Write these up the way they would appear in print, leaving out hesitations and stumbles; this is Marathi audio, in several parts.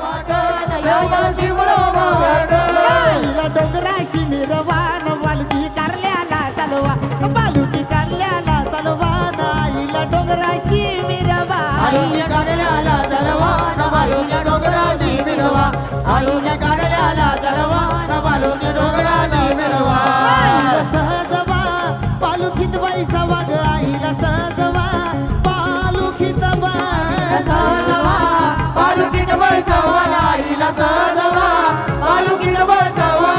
वाटण एवढं शिवरामा वाटण आईला डोंगराशी मिरवान वालुकी कारल्याला चालवा बालुकी कारल्याला चालवा आईला डोंगराशी मिरवा आईला कारल्याला चलवा न बालूच्या डोंगराची मिरवा आईला कारल्याला चलवा न बालूच्या डोंगराची मिरवा आईला सहजवा पालुखीत बैसवा ग आईला सहजवा पालुखीत सहजवा बालुकीत बसवा आईला सहजवा बालुकीत बसवा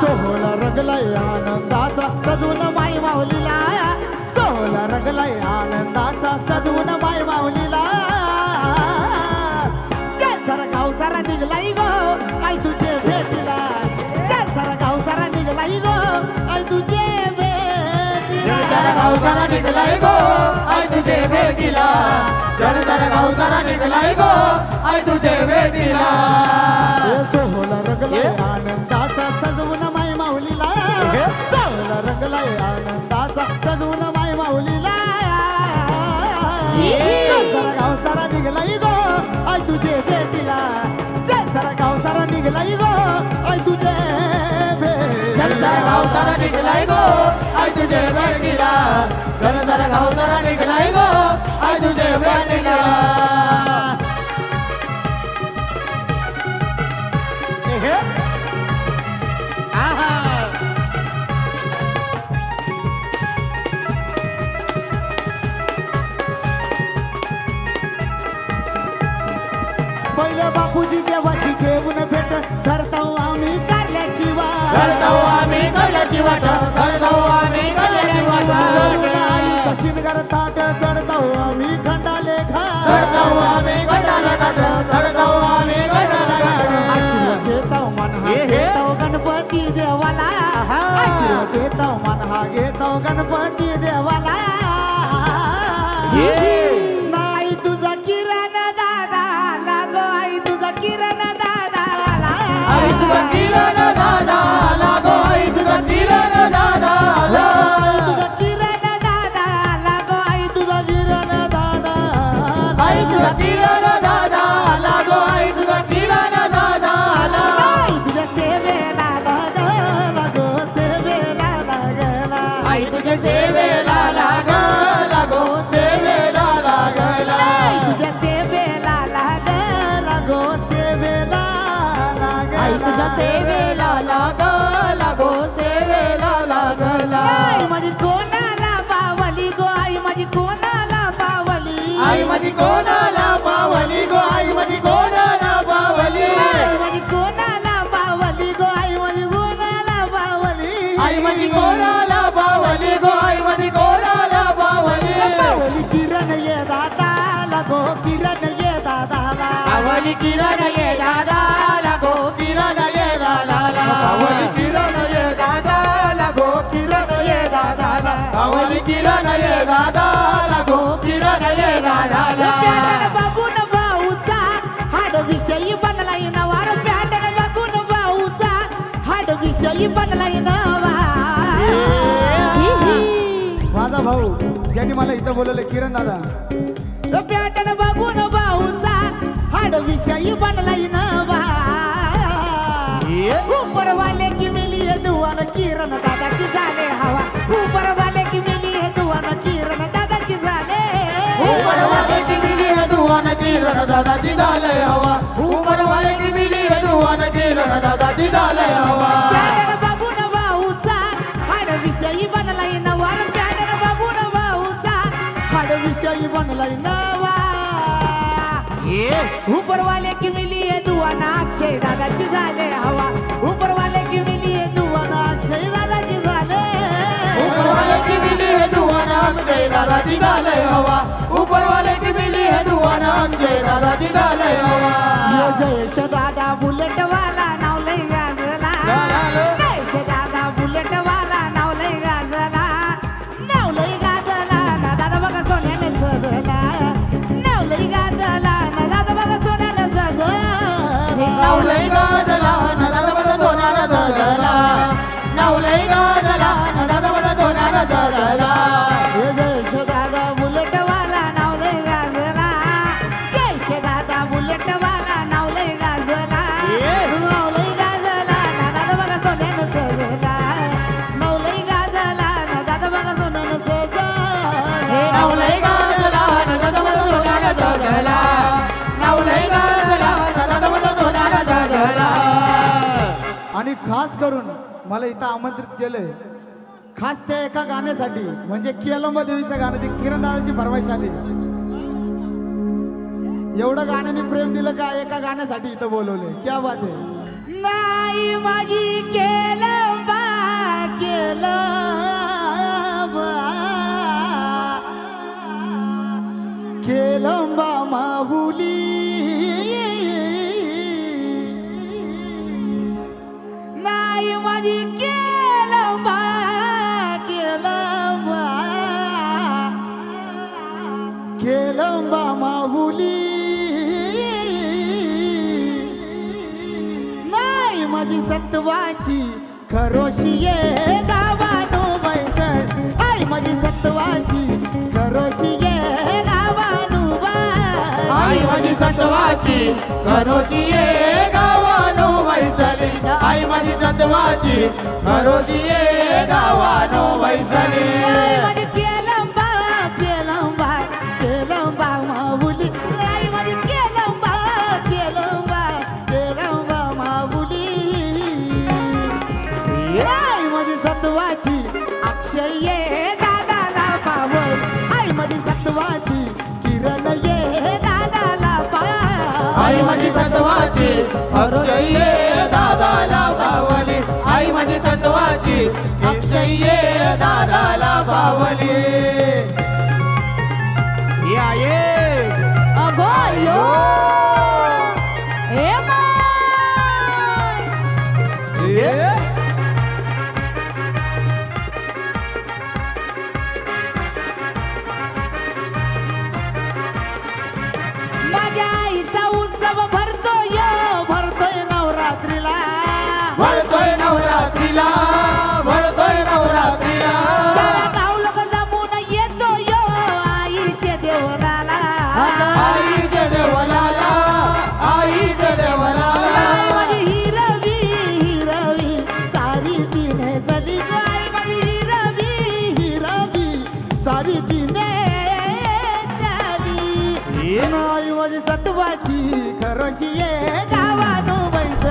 सोहळा रगलाय आनंदाचा सजून माई माऊलीला सोहळा रगलाय आनंदाचा सजून माई माऊलीला सारा गाव सारा निघलाय गो आई तुझे भेटीला सारा गाव सारा निघलाय गो आई तुझे भेटीला सारा गाव सारा निघलाय गो आई तुझे भेटीला सारा गाव सारा निघलाय गो आई तुझे भेटीला सोहळा रगलाय आनंदाचा सजवून माई माऊलीला सोहळा रगलाय आनंदाचा सजवून माई माऊलीला सारा गाव सारा निघलाय गो आई तुझे भेटीला सारा गाव सारा निघलाय गो आई तुझे सारा गाव सारा निघलाय गो आई तुझे भेटीला सारा गाव सारा निघलाय गो आई तुझे भेटीला पहिल्या बापूजी देवाची घेऊन भेट धरतो आम्ही कारल्याची वाट करतो आम्ही कल्याची वाट करतो आम्ही कल्याची वाट आईचा शिनगार ताट चढतो आम्ही खंडाले चढतो आम्ही गटाला गाठ चढतो आम्ही गटाला गाठ आशीर्वाद घेतो मन हा घेतो गणपती देवाला आशीर्वाद घेतो मन हा घेतो गणपती देवाला नाही तुझा किरण दादा लागो आई तुझा किरण दादा आई तुझा किरण दादा लागो आई तुझा किरण दादा आई तुझा किरण दादा लागो आई तुझा किरण दादा आई तुझा किरण दादा लागो आई तुझा किरण दादा आई तुझ्या सेवेला लागो सेवेला लागला आई तुझ्या सेवेला लाग लागो सेवेला लागला आई तुझ्या सेवेला लागो सेवेला आई तुझ्या लागला सेवेला लाग लागो सेवेला लागला आई माझी कोणाला बावली गो आई माझी कोणाला बावली आई माझी कोणाला पावली गो आई माझी कोणाला पावली आई माझी कोणाला बावली गो आई माझी कोणाला बावली आई माझी कोणाला पावली गो आई माझी कोणाला पावली बावली किरण ये दादा लागो किरण ये दादाला पावली किरण ये दादा लागो किरण ये दादाला बावली किरण ये दादा लागो किरण ये दादाला पावली किरण ये दादा लागो किरण ये दादाला प्याटन बघून भाऊचा हाड विषयी बनलाय नवा प्याटन बघून भाऊचा हाड विषयी बनलाय नवा माझा भाऊ ज्यांनी मला इथं बोलवलं किरण दादा प्याटन बघून भाऊचा हाड विषयी बनलाय नवा ऊपर वाले की मिली है दुआन किरण दादाची झाले हवा ऊपर वाले की मिली है दुआन किरण दादाची झाले ऊपर वाले की मिली है दुआन किरण दादाची झाले हवा ऊपर वाले की मिली है दुआन किरण दादाची झाले हवा प्याटन बघून भाऊचा हाड विषयी बनलाय नवा प्याटन बघून भाऊचा हाड विषयी बनलाय नवा ऊपर वाले की मिली है दुआन अक्षय दादाची झाले हवा ऊपर वाले की मिली है दुआन अक्षय दादाची झाले ऊपर वाले की मिली है दुआन अक्षय दादाची झाले हवा ऊपर वाले की मिली है दुआन अक्षय दादाची झाले हवा यो जयेश दादा बुलेट वाला नाव लई गाजला जयेश दादा बुलेट वाला नाव लई गाजला ना दादा बघा सोन्याने सजला नाव लई गाजला ना दादा बघा सोन्याने सजला नावलई गाजला नदादा बघा सोन्याला जगला नावलई गाजला नदादा बघा सोन्याला जगला यो जयेश दादा बुलेट वाला नाव लई गाजला जयेश दादा बुलेट वाला नाव लई गाजला आणि खास करून मला इथं आमंत्रित केलंय खास त्या एका गाण्यासाठी म्हणजे किअलंबा देवीचं गाणं ते किरण दादाची फरमाईश आली एवढं गाण्याने प्रेम दिलं का एका गाण्यासाठी इथं बोलवले क्या बात आहे नाही माझी केलं बा केलंबा माऊली नाही माझी केलं बा केलंबा माऊली नाही माझी सत्वाची खरोशी ये गावानो बैसर आई माझी सत्वाची खरोशी ये गावानो आई माझी सत्वाची खरोशी ये गावानो वैसली आई माझी सत्वाची खरोशी ये गावानो वैसली माझी केलंबा केलंबा केलंबा माऊली आई माझी केलंबा केलंबा केलंबा माऊली आई माझी सत्वाची अक्षय ये दादाला पावल आई माझी सत्वाची किरण ये दादाला पावल आई माझी सत्वाची अक्षय दादाला बावली आई माझी सत्वाची अक्षय दादाला बावली या ये अबोलो ए ये माझ्या आईचा उत्सव भरतोय नवरात्रीला भरतोय नवरात्रीला भरतोय नवरात्रीला सारा गाव लोक जमून येतो यो आईचे देवळाला आईच्या देवलाला आईच्या देवलाला आई माझी हिरवी हिरवी सारी तिने चली आई माझी हिरवी सारी तिने चली आई माझी सत्वाची खरोशी ये गावानो बैस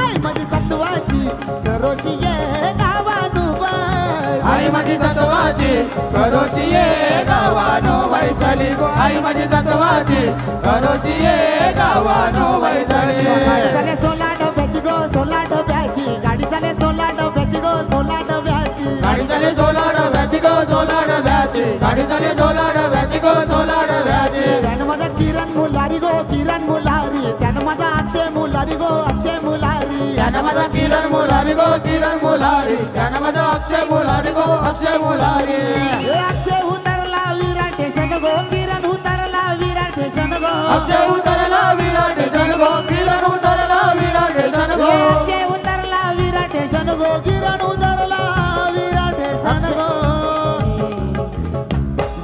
आई माझी सत्वाची खरोशी ये गावानो बैस आई माझी सत्वाची करोची ये गावानो वैसली आई माझी सत्वाची करोची ये गावानो वैसली गाडी चाले 16 डब्याची गो 16 डब्याची गाडी चाले 16 डब्याची गो 16 डब्याची गाडी चाले 16 डब्याची गो 16 डब्याची गाडी चाले 16 डब्याची गो 16 डब्याची त्यानं माझा किरण मुलारी गो किरण मुलारी त्यानं माझा अक्षय मुलारी गो अक्षय मुलारी त्यानं माझा किरण मुलारी गो किरण मुलारी त्यानं माझा अक्षय मुलारी गो अक्षय मुलारी हे अक्षय उतरला विराट स्टेशन गो किरण उतरला विराट स्टेशन गो अक्षय उतरला विराट जन गो किरण उतरला विराट जन गो हे अक्षय उतरला विराट स्टेशन गो किरण उतरला विराट स्टेशन गो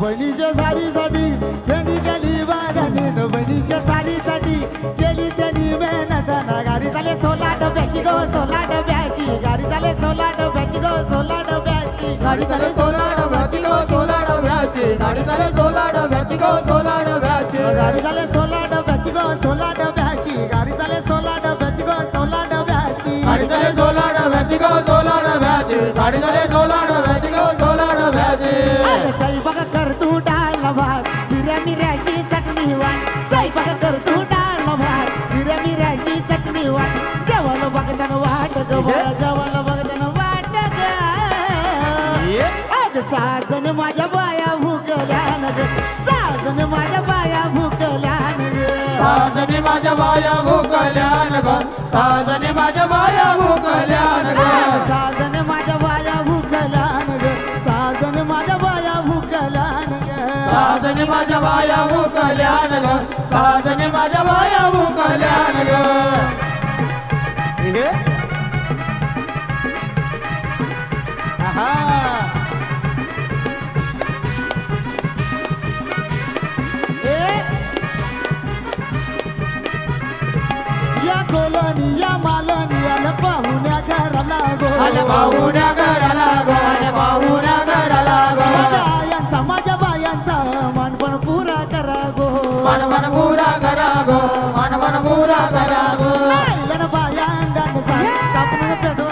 बहिणीच्या साडीसाठी त्यांनी केली वागाने बहिणीच्या साडीसाठी केली त्यांनी मेहनत ना गाडी चाले 16 डब्याची गो 16 डब्याची गाडी चाले 16 डब्याची गो 16 डब्याची गाडी चाले 16 डब्याची गो 16 डब्याची गाडी चाले 16 डब्याची गो 16 डब्याची गाडी चाले 16 डब्याची गो 16 डब्याची गाडी चाले 16 डब्याची गो 16 डब्याची गाडी चाले 16 डब्याची गो 16 डब्याची गाडी चाले 16 डब्याची गो 16 डब्याची स्वयंपाक कर तू डाळ भात जिऱ्या मिऱ्याची चटणी वाट स्वयंपाक कर तू डाळ भात जिऱ्या मिऱ्याची चटणी वाट जेवायला बघताना वाट ग जेवायला बघताना वाट ग आज साजन माझ्या बाया भुकल्यान ग साजन माझ्या बाया भुकल्यान ग साजनी माझ्या बाया भुकल्यान ग साजनी माझ्या बाया भुकल्यान ग साजन माझ्या बाया भुकल्यान ग साजन माझ्या बाया भुकल्यान ग साजनी माझ्या बाया भुकल्यान ग साजनी माझ्या बाया भुकल्यान ग या कोलोनी या मालोनी आला पाहुण्या घराला गो आले पाहुण्या घराला गो आले पाहुण्या घराला गो माझ्या बायांचा मनपण पुरा करा गो मन पुरा करा गो मन पुरा करा गो बायांगाने सांग कापण पेटो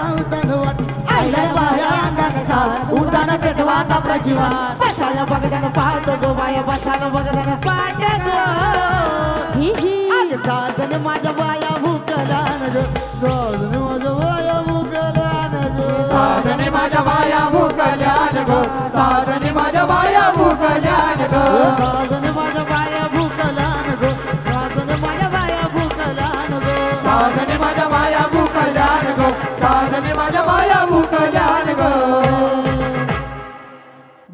देवाची वाट बसायला बघताना पाहत गो बाया बसायला बघताना पाहत गो ही ही अग साजन माझ्या बाया भूकलान ग साजन माझ्या बाया भूकलान ग साजने माझ्या बाया भूकल्यान गो साजने माझ्या बाया भूकल्यान गो साजन माझ्या बाया भूकलान ग साजन माझ्या बाया भूकलान ग साजने माझ्या बाया भूकल्यान गो साजने माझ्या बाया भूकल्यान गो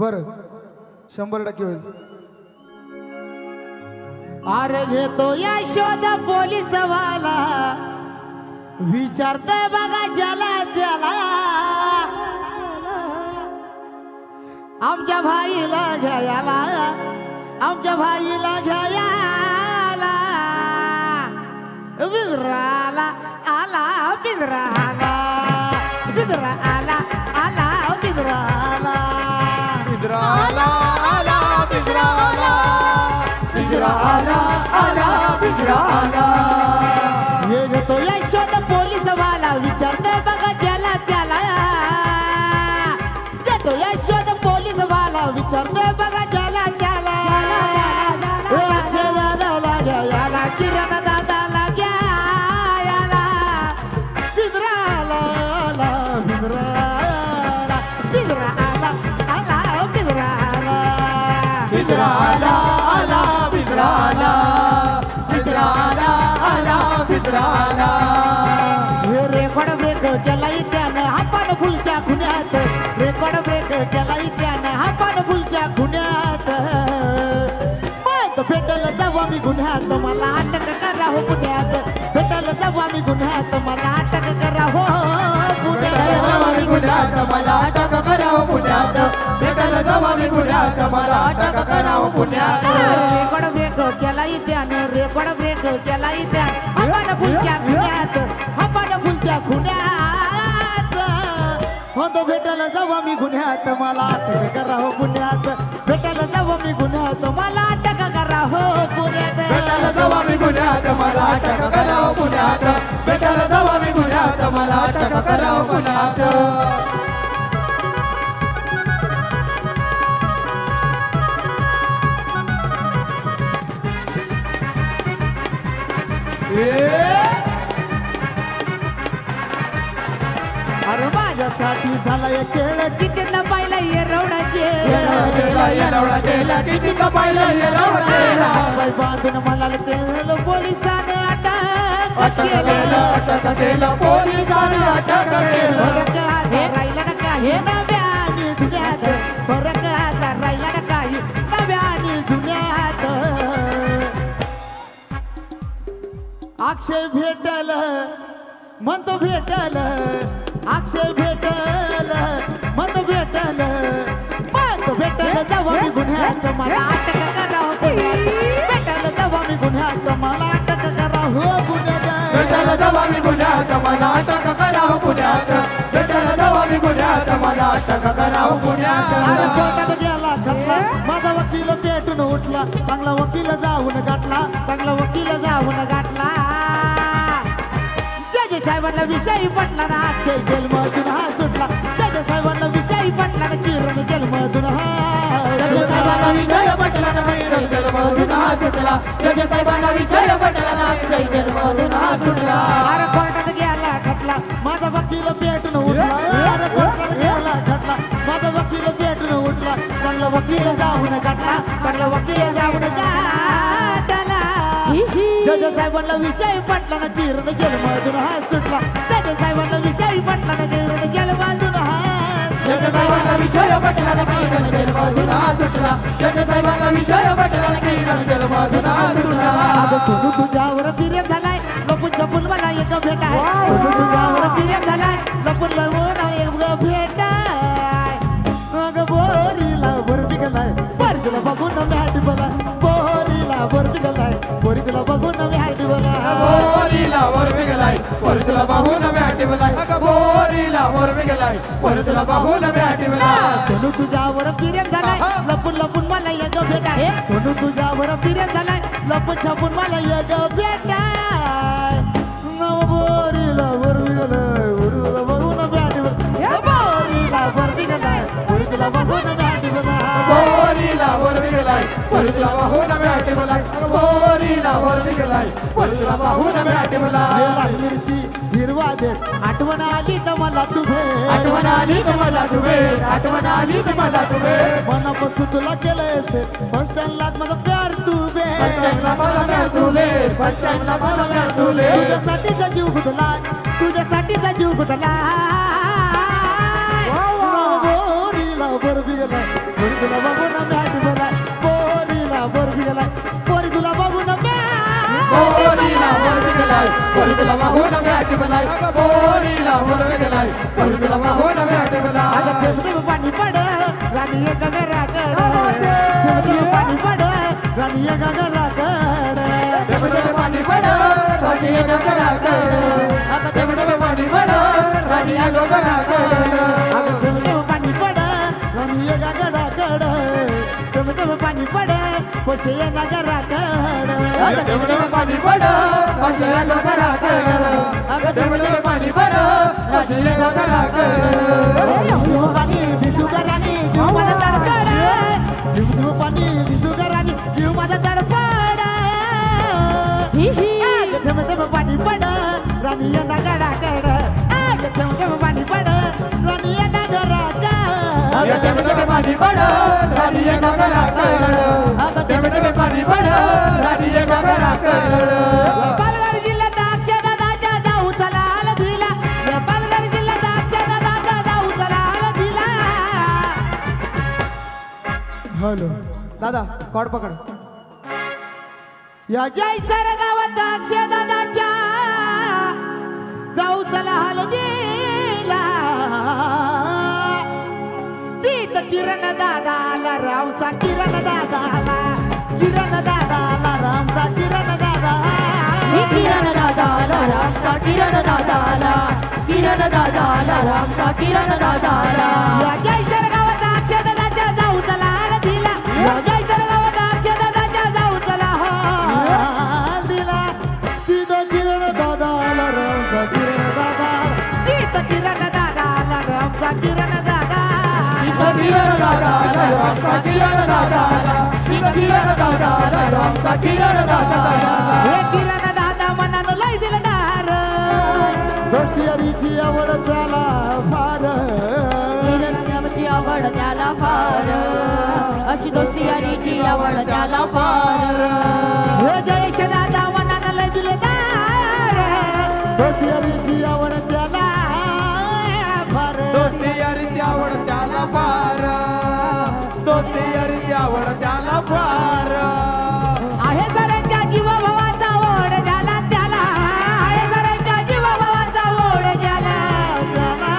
बर 100% होईल. अरे घेतो या शोध पोलीस वाला विचारतोय बघा ज्याला त्याला आमच्या भाईला घ्यायला आमच्या भाईला घ्यायला बिजराला आला बिजराला बिजरा आला आला बिजराला पिंजरा आला आला पिंजरा आला पिंजरा आला आला पिंजरा आला हे घेतो यशोद पोलीस वाला विचारतोय बघा ज्याला त्याला घेतो यशोद पोलीस वाला विचारतोय बघा ज्याला त्याला अक्षय दादाला घ्यायला किरण दादाला घ्यायला पिंजराला आला पिंजराला पिंजरा आला आला पिंजराला पिंजरा आला आला पिंजरा आला पिंजरा आला आला पिंजरा आला हे रेकॉर्ड ब्रेक केलाय त्यानं आपण फुलच्या खुन्यात रेकॉर्ड ब्रेक केलाय त्यानं आपण फुलच्या खुन्यात मत भेटल जावा मी गुन्ह्यात मला अटक करा हो पुण्यात भेटल जावा मी गुन्ह्यात मला अटक करा हो भेटायला जावा मी गुन्ह्यात मला अटक करावं पुण्यात भेटायला जावा मी गुन्ह्यात मला अटक करावं पुण्यात रेकॉर्ड ब्रेक केलाय त्यानं रेकॉर्ड ब्रेक केलाय त्यानं आपण फुलच्या खुन्यात आपण फुलच्या खुन्यात होतो भेटायला जावा मी गुन्ह्यात मला अटक करा हो पुण्यात भेटायला जावा मी गुन्ह्यात मला अटक करा हो पुण्यात भेटायला जावा मी गुन्ह्यात मला अटक करावं पुण्यात भेटायला जावा मी गुन्ह्यात मला अटक करावं पुण्यात अरे माझ्यासाठी झालाय खेळ किती न पाहिला येरवडाचे येरवडा गेला किती कपायला येरवडा गेला बाई बांधून मला केलं पोलिसाने अटक केलं अटक केलं पोलिसांनी अटक केलं फरक आता राहिला ना काही नव्या आणि जुन्यात फरक आता राहिला ना काही नव्या आणि जुन्यात अक्षय भेटल म्हणतो भेटल अक्षय भेटल म्हणतो भेटल म्हणतो भेटल जावा मी गुन्ह्यात मला अटक करा हो पुण्यात भेटल जावा मी गुन्ह्यात मला अटक करा हो पुण्यात भेटायला जावा मी गुन्ह्यात मला अटक करावं पुण्यात भेटायला जावा मी गुन्ह्यात मला अटक करावं अरे पुण्यात कोर्टात गेला खटला माझा वकील पेटून उठला चांगला वकील जाऊन गाठला चांगला वकील जाऊन गाठला जज साहेबांना विषयी पटला ना अक्षय जेलमधून हा सुटला जज साहेबांना विषयी पटला ना किरण जेलमधून हा जज साहेबांना विषय पटला ना अक्षय जेलमधून हा सुटला जज साहेबांना विषय पटला ना अक्षय जेलमधून हा सुटला अरे कोर्टात गेला खटला माझा वकील पेटून उठला अरे कोर्टात गेला खटला माझा वकील पेटून उठला चांगला वकील जाऊन गाठला चांगला वकील जाऊन गाठला जज साहेबांना विषय पटला ना किरण जेलमधून हा सुटला जज साहेबांना विषय पटला ना किरण जेलमधून हा जज साहेबांना विषय पटला ना किरण जेलमधून हा सुटला जज साहेबांना विषय पटला ना किरण जेलमधून हा सुटला अगं सोनू तुझ्यावर प्रेम झालाय लपून छपून मला एक भेट आहे सोनू तुझ्यावर प्रेम झालाय लपून लपून एक भेट आहे अगं बोरीला वर निघालाय तुला बघून मॅट बोला बोरीला वर निघालाय बोरी तुला बघून मॅट बोला बोरीला वर गेलाय वर तुला पाहून मॅटी बोलाय बोरीला वर गेलाय वर तुला पाहून मॅटी बोलाय सोनू तुझ्यावर प्रेम झालाय लपून लपून मला एक भेट आहे सोनू तुझ्यावर प्रेम झालाय लपून छपून मला एक भेट आहे बोरीला वर निघालाय बोरी तुला बघून मॅट बोला बोरीला वर निघालाय बोरी तुला बघून मॅट बोला टिपलाय पोरीला वर निघलाय पोरीला पाहून म्या टिपलाय लाल मिरची हिरवा देत आठवण आली तर मला तुझे आठवण आली तर मला तुझे आठवण आली तर मला तुझे मनापासून तुला केलंय फर्स्ट टाइमलाच माझा प्यार तुझे फर्स्ट टाइमला मला प्यार तुले फर्स्ट टाइमला मला प्यार तुले तुझ्यासाठीचा जीव गुदला तुझ्यासाठीचा जीव गुदला पोरीला बर गेलाय पोरी तुला बघून मॅट बोलाय पोरीला बर गेलाय पोरी तुला बघून पोरीला वर निघलाय पोरी तुला पाहून म्या टिपलाय पोरीला वर निघलाय पोरी तुला पाहून म्या टिपलाय पाणी पड राणी एका घराकड पाणी पड राणी एका घराकड देवदेव पाणी पड राशी एका घराकड आता देवदेव पाणी पड राणी एका घराकड पाणी पड राणी एका घराकड पाणी पड पैसे येणार घराकड आता देवदेव पाणी पड राशी एका घराकड आता देवदेव पाणी पड राशी एका घराकड पाणी भिजू राणी जीव माझा तडफड पाणी भिजू राणी जीव माझा तडफड पाणी पड राणी येणार घराकड पाणी पड राणी येणार घराकड आता देवदेव पाणी पड राणी एका घराकड आता देवदेव पाणी पड राणी एका घराकड पालघर जिल्ह्यात अक्षदादाच्या जाऊ चला दिला पालघर जिल्ह्यात अक्षदादाच्या जाऊ चला दिला हॅलो दादा कॉड पकड या जयसर गावात अक्षदादाच्या जाऊ चला हलदीला तीत किरण दादा आला रामचा किरण दादा आला किरण दादा आला रामचा किरण दादा किरण दादा आला रामचा किरण दादा आला किरण दादा आला रामचा किरण दादा आला या जयसर गावात अक्षदादाच्या जाऊ चला दिला या जयसर गावात अक्षदादाच्या जाऊ चला दिला तिथं किरण दादा आला रामचा किरण दादा तिथं किरण दादा आला रामचा किरण दादा इथं किरण दादा आला रामचा किरण दादा आला इथं किरण दादा आला रामचा किरण दादा आला हे किरण दादा मनानं लय दिलदार दोस्ती यारीची आवड झाला फार किरणाची आवड त्याला फार अशी दोस्ती यारीची आवड त्याला फार हे जयेश दादा मनानं लय दिलदार दोस्ती यारीची आवड त्याला फार दोस्ती यारीची आवड त्याला फार दोस्ती यारीची आवड त्याला फार आहे जरांच्या जीवा भावाचा ओढ झाला त्याला आहे जरांच्या जीवा भावाचा ओढ झाला त्याला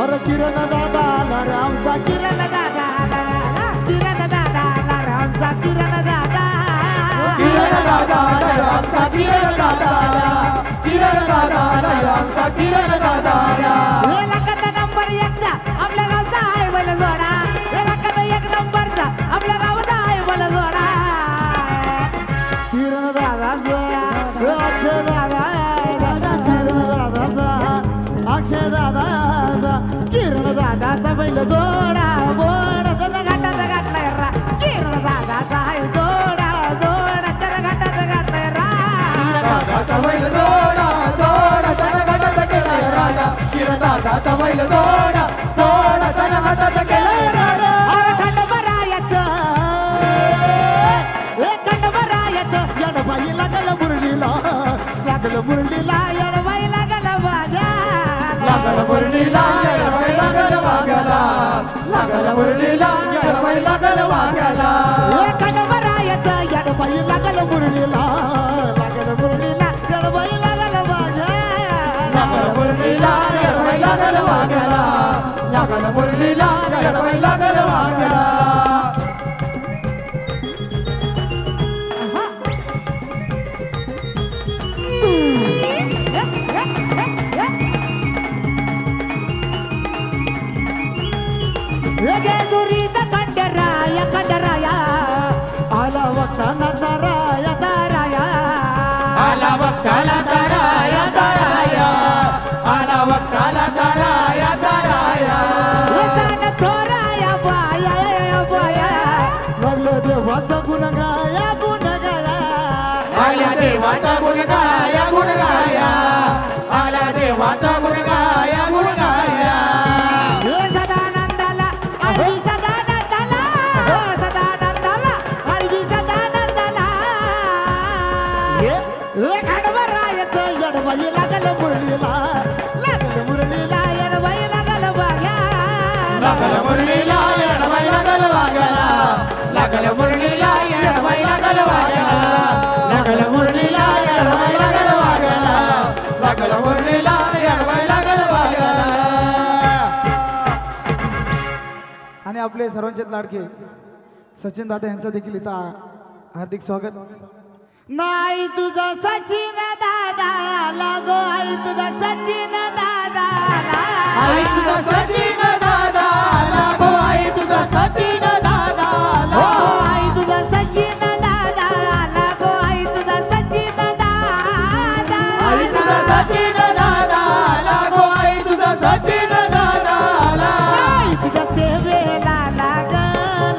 अरे किरण दादा आला रामचा किरण दादा आला किरण दादा आला रामचा किरण दादा किरण दादा आला रामचा किरण दादा आला किरण दादा आला रामचा किरण दादा आला हे लाखाचा नंबर एकचा आपल्या गावचा आहे मला जोडा हे लाखाचा एक नंबरचा आपल्या गावचा आहे मला जोडा किरण दादाचा अक्षय दादा किरण दादाचा अक्षय दादाचा किरण दादाचा बैल जोडा बोडा जण घाटाचा घातलाय रा किरण दादाचा आहे जोडा जोडा जण घाटाचा घातलाय रा दादाचा बैल दोडा दोडा त्यानं घाटात केलाय राजा किरण दादाचा बैल दोडा दोडा त्यानं घाटात केलाय राजा खंडबरायाचं येडबाई लागल मुरलीला येडबाई लागल बाजा लागल मुरलीला येडबाई लागल वाघाला लागल मुरलीला येडबाई लागल वाघाला खंडबरायाचं येडबाई लागल मुरलीला येडबाई लागल बाजा लागल मुरलीला येडबाई लागल वाघाला लागल मुरलीला येडबाई लागल वाघाला जेजुरीचा खंडराया आला वक्ताना दाराया आला वक्ताला दाराया दाराया आला वक्ताला दाराया दाराया थोराया बाया लागलं देवाचं गुणगान देवरायाचं येडबाई लागल मुरलीला येडबाई लागल वाघ्या लागल मुरलीला येडबाई लागल वाघ्याला लागल मुरलीला येडबाई लागल वाघ्याला लागल मुरलीला येडबाई लागल वाघ्याला लागल मुरलीला येडबाई लागल वाघ्याला. आणि आपले सर्वांचे लाडके सचिन दादा यांचं देखील इथं हार्दिक स्वागत. नाही तुझा सचिन दादा लागो आई तुझा सचिन दादा आई तुझा सचिन दादा लागो आई तुझा सचिन दादा हो आई तुझा सचिन दादा लागो आई तुझा सचिन दादा आई तुझा सचिन दादा लागो आई तुझा सचिन दादा आई तुझ्या सेवेला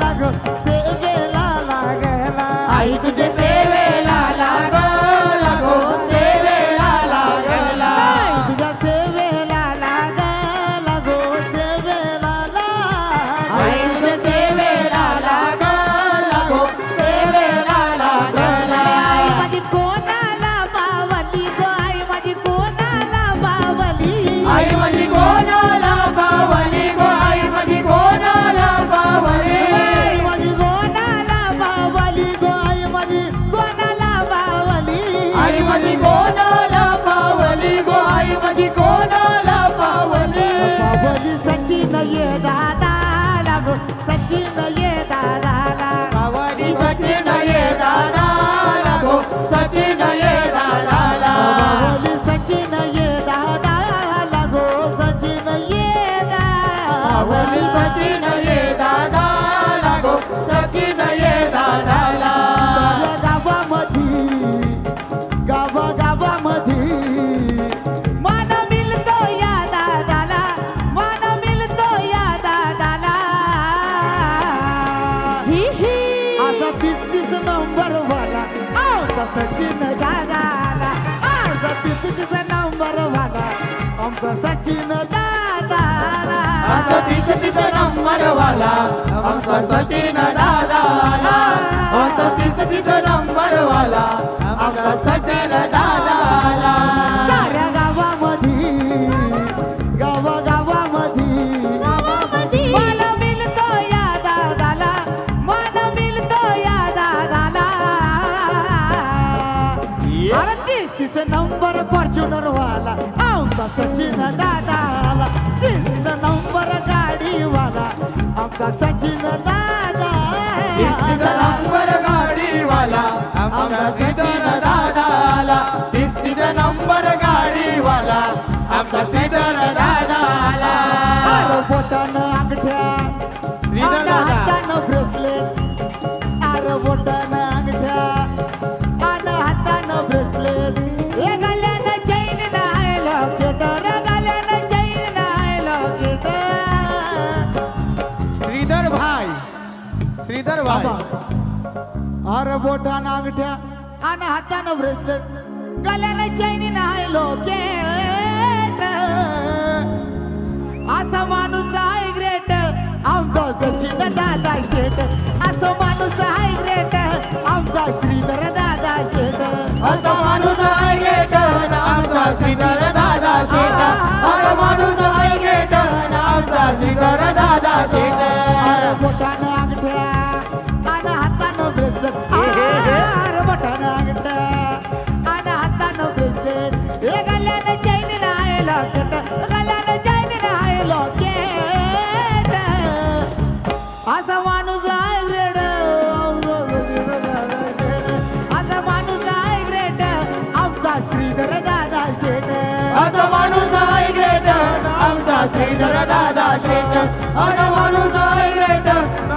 लागो सेवेला लागला आई तुझे सेवेला लागो लागो सेवेला लागला आई तुझ्या सेवेला लागो सेवेला आई तुझे सेवेला लागो लागो सेवेला लागला आई माझी कोणाला बावली गो आई माझी कोणाला बावली आई माझी कोणाला बावली गो आई माझी कोणाला बावली आई माझी कोणाला बावली गो आई माझी कोणाला बावली आई माझी कोणाला बावली गो आई माझी कोणाला बावली बावली सचिन ये दादा लागो सचिन ये दादा बावली सचिन ये दादा लागो सचिन ये दादा बावली सचिन ये दादा लागो सचिन ये बावली सचिन ये दादा लागो सचिन ये दादा साऱ्या गावामध्ये मान मिळतो या दादाला मान मिळतो या दादाला असा 30 नंबर वाला आमचा सचिन दादाला असा 30 नंबर वाला आमचा सचिन दादाला आमचा 30 नंबर वाला आमचा सचिन दादा आमचा 30 नंबर वाला आमचा सचिन दादा साऱ्या गावामध्ये मान मिळतो या दादाला मान मिळतो या दादाला अरे 30 नंबर फॉर्च्युनर वाला आमचा सचिन दादाला 30 नंबर गाडी वाला आमचा सचिन दादा 30 नंबर गाडी वाला आमचा सचिन दादा 30 नंबर गाडी वाला आमचा सचिन दादा अरे बोटानं अंगठ्या श्रीधर दादा. हातानं ब्रेसलेट अरे बोटानं अंगठ्या आणि हातानं ब्रेसलेट हे गल्यानं चैन नाही लॉकेट रे गल्यानं चैन नाही लॉकेट श्रीधर भाई अरे बोटानं अंगठ्या आणि हातानं ब्रेसलेट गल्यानं चैन नाही लॉकेट असा माणूस आहे ग्रेट आमचा सचिन दादा शेट असा माणूस आहे ग्रेट आमचा श्रीधर दादा शेट असा माणूस आहे गेट आमचा श्रीधर दादा शेट असा माणूस आहे गेट आमचा श्रीधर दादा शेट बोटानं अंगठ्या आणि हातानं ब्रेसलेट अरे बोटानं अंगठ्या आणि हातानं ब्रेसलेट हे गल्यानं चैन नाही लॉकेट गल्यानं चैन नाही लॉकेट असा माणूस आहे ग्रेट असा माणूस आहे ग्रेट आमचा श्रीधर दादा शेट असा माणूस आहे गेट आमचा श्रीधर दादा शेट असा माणूस आहे गेट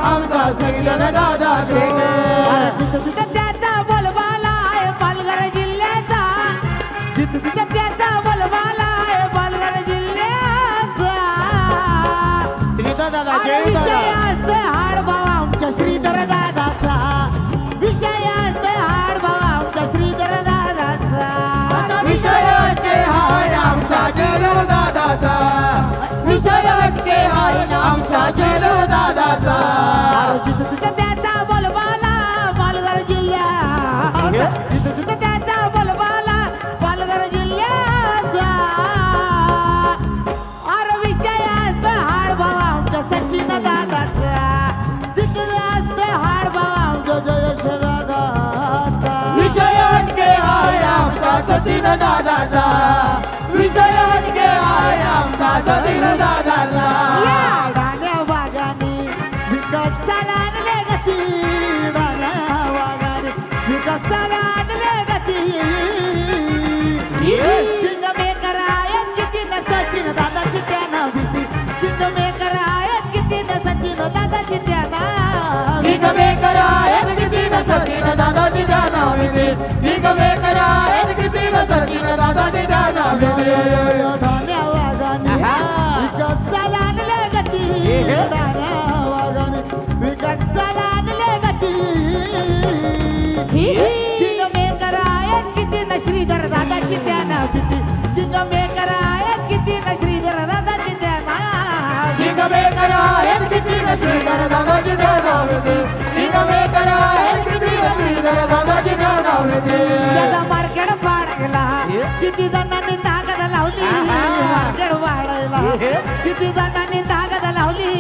आमचा श्रीधर दादा शेट जिथं त्याचा बोलबाला आहे पालघर जिल्ह्याचा जिथं त्याचा बोलबाला आहे पालघर जिल्ह्याचा श्रीधर दादा अरे जय विषय दादा असतोय हाडभाव आमच्या श्रीधर दादाचा विषय असतोय हाडभाव आमच्या श्रीधर दादाचा विषय के हाय आमचा श्रीधर दादाचा विषय के हाय आमचा श्रीधर दादाचा अरे जिथं त्याचा बोलबाला पालघर जिल्ह्यात जिथं त्याचा बोलबाला दादाचा विषय हटके आहे आमचा सचिन दादाचा या डाण्या वागाने विकासाला आणले गती डाण्या वागाने विकासाला आणले गती किंग मेकर आहेत किती न सचिन दादाची त्यांना भीती किंग मेकर आहेत किती न सचिन दादाची त्यांना भीक मेकर आहेत किती न सचिन दादाची त्यांना भीती भीक मेकर आहेत किती न सचिन दादाची त्यांना भीती डाण्या वागाने विकासाला आणले गती डाण्या वागाने विकासाला आणले गती किंग मेकर आहेत किती न श्रीधर दादाची त्यांना भीती किंग मेकर आहेत किती न श्रीधर दादाची त्यांना भीक मेकर आहेत किती न श्रीधर दादाची त्यांना भीती भीक मेकर आहेत किती न श्रीधर दादाची त्यांना भीती त्याचा मार्केट वाढला किती जणांनी ताकद लावली मार्केट वाढायला किती जणांनी ताकद लावली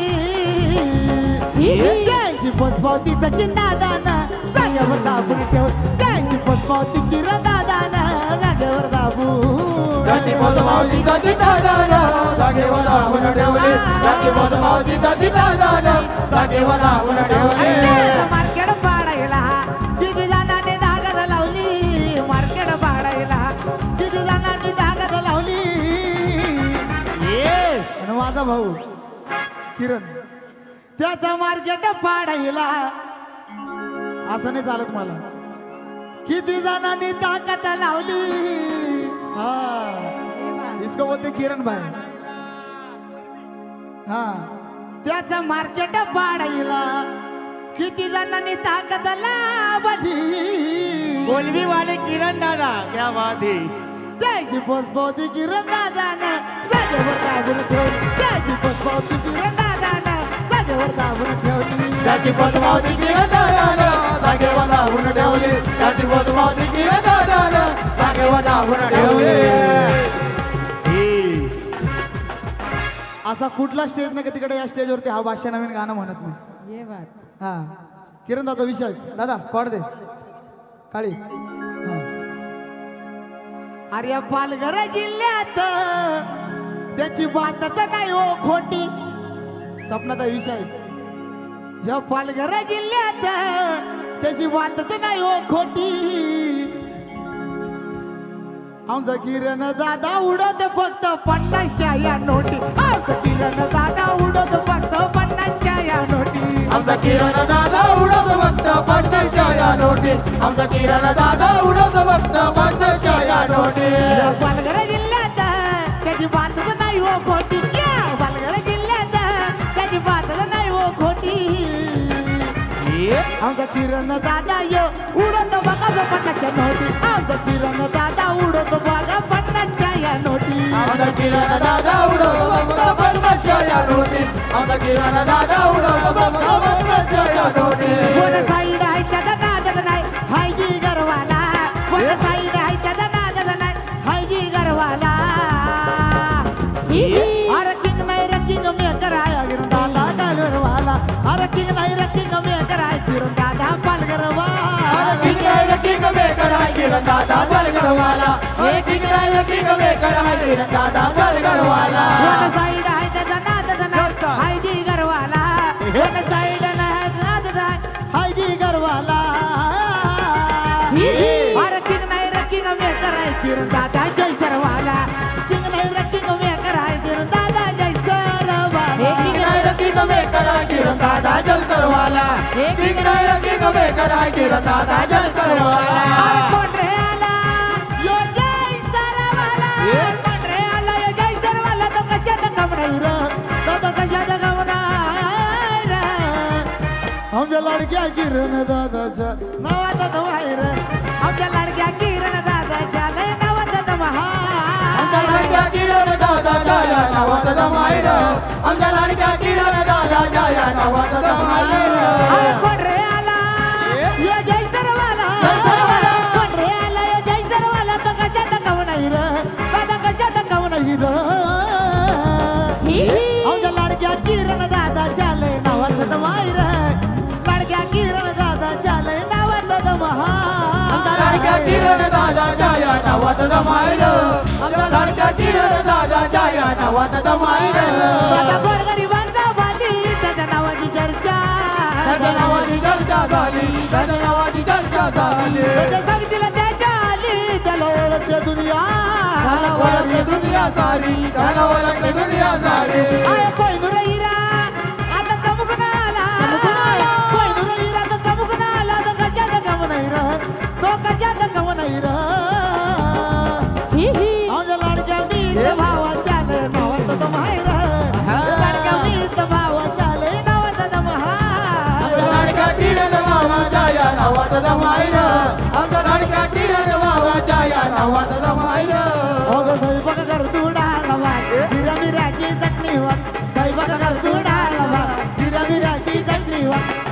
त्यांची पोचपावती सचिन दादानं जागेवर दाबून ठेव त्यांची पोचपावती किरण दादानं जागेवर दाबून त्याची मोजमावती सचिन दादानं जागेवर लावून ठेवली त्याची मोजमावती सचिन दादानं जागेवर लावून ठेवली मार्केट पाडायला किती जणांनी ताकद लावली मार्केट पाडायला किती जणांनी ताकद लावली आणि माझा भाऊ किरण त्याचा मार्केट पाडायला असं नाही चालत मला किती जणांनी ताकद लावली हा इसको बोलते किरण भाई हा त्याचा मार्केट पाडायला किती जणांनी ताकद लावली बोलवी वाले किरण दादा क्या बात है त्याची पोचपावती किरण दादानं जागेवर दाबून ठेवली त्याची पोचपावती किरण दादानं जागेवर दाबून ठेवली त्याची मोजमावती किरण दादानं जागेवर लावून ठेवली त्याची मोजमावती किरण दादानं जागेवर लावून ठेवली असा कुठला स्टेज नाही का तिकडे या स्टेजवरती हा भाषा नवीन गाणं म्हणत नाही हा किरण दादा विशाल दादा कॉड दे काळी हा. अरे या पालघर जिल्ह्यात त्याची बातच नाही हो खोटी सपनाचा विषय या पालघर जिल्ह्यात त्याची बातच नाही हो खोटी आमचा किरण दादा उडत फक्त 50च्या या नोटी आमचा किरण दादा उडत फक्त 50च्या या नोटी आमचा किरण दादा उडत फक्त 50च्या या नोटी आमचा किरण दादा उडत फक्त 50च्या या नोटी या पालघर जिल्ह्यात त्याची बातच नाही हो खोटी या पालघर जिल्ह्यात त्याची बातच नाही हो खोटी आमचा किरण दादा यो उडत बघा 50च्या नोटी आमचा किरण दादा उडत बघा 50च्या या नोटी आमचा किरण दादा उडत फक्त 50च्या या नोटी आमचा किरण दादा उडत फक्त 50च्या या नोटी वन साईड आहे त्याचा नादच नाही हाय जी गरवाला वन साईड आहे त्याचा नादच नाही हाय जी गरवाला अरे किंग नाही रे किंग मेकर आहे किरण दादा गरवाला अरे किंग नाही रे किंग मेकर आहे किरण दादा पालघरवाला किंग मेकर आहे किरण दादा पालघरवाला किंग मेकर आहे किरण दादा पालघरवाला वन साईड आहे त्याचा नादच नाही हाय जी गरवाला वन साईड नाही नादच नाही हाय जी गरवाला अरे किंग नाही रे किंग मेकर आहे किरण दादा जय सरवाला किंग नाही रे किंग मेकर आहे किरण दादा जय सरवाला किंग मेकर आहे किरण दादा जल सरवाला किंग मेकर आहे किरण दादा जल सरवाला कोण रे आला यो जय सरवाला कोण रे आला यो जय सरवाला तो कशात कमराई र तो कशात कमराई र आमच्या लाडक्या किरण दादाच्या नावाचा तो आहे र आमच्या लाडक्या किरण दादाच्या लय नावाचा तो आमच्या लाडक्या किरण दादाच्या या नावाचा दमाईर आमच्या लाडक्या किरण दादाच्या या नावाचा दमाईर अरे कोण रे आला यो जय सरवाला कोण रे आला यो जय सरवाला तो कशात कमराई र दादा कशात कमराई र आमच्या लाडक्या किरण दादाच्या लय नावाचा तो आहे र लाडक्या किरण दादाच्या लय नावाचा तो आमच्या लाडक्या किरण दादाच्या दादाच्या या नावात दमाईल आमच्या लाडक्या किरण दादाच्या या नावात दमाईल आता गोरगरिबांचा वाली त्याच्या नावाची चर्चा त्याच्या नावाची चर्चा झाली त्याच्या नावाची चर्चा झाली त्याच्या संगतीला त्याच्या आली त्याला ओळखते दुनिया त्याला ओळखते दुनिया सारी त्याला ओळखते दुनिया सारी आय कोयनूर हिरा आता चमकून आला कोयनूर हिरा आता चमकून आला तर कशाचं काम नाही र तो कशाचं काम नाही र माझ्या लाडक्या मीत भावाच्या नावात दमायर लाडक्या मीत भावाच्या नावात दमायर लाडक्या किरण बाबाच्या या नावात दमाईल आमच्या लाडक्या किरण बाबाच्या या नावात दमाईल अगं स्वयंपाक कर तू डाळला भात जिरा मिराची चटणी वाट स्वयंपाक कर तू डाळला भात जिरा मिराची चटणी वाट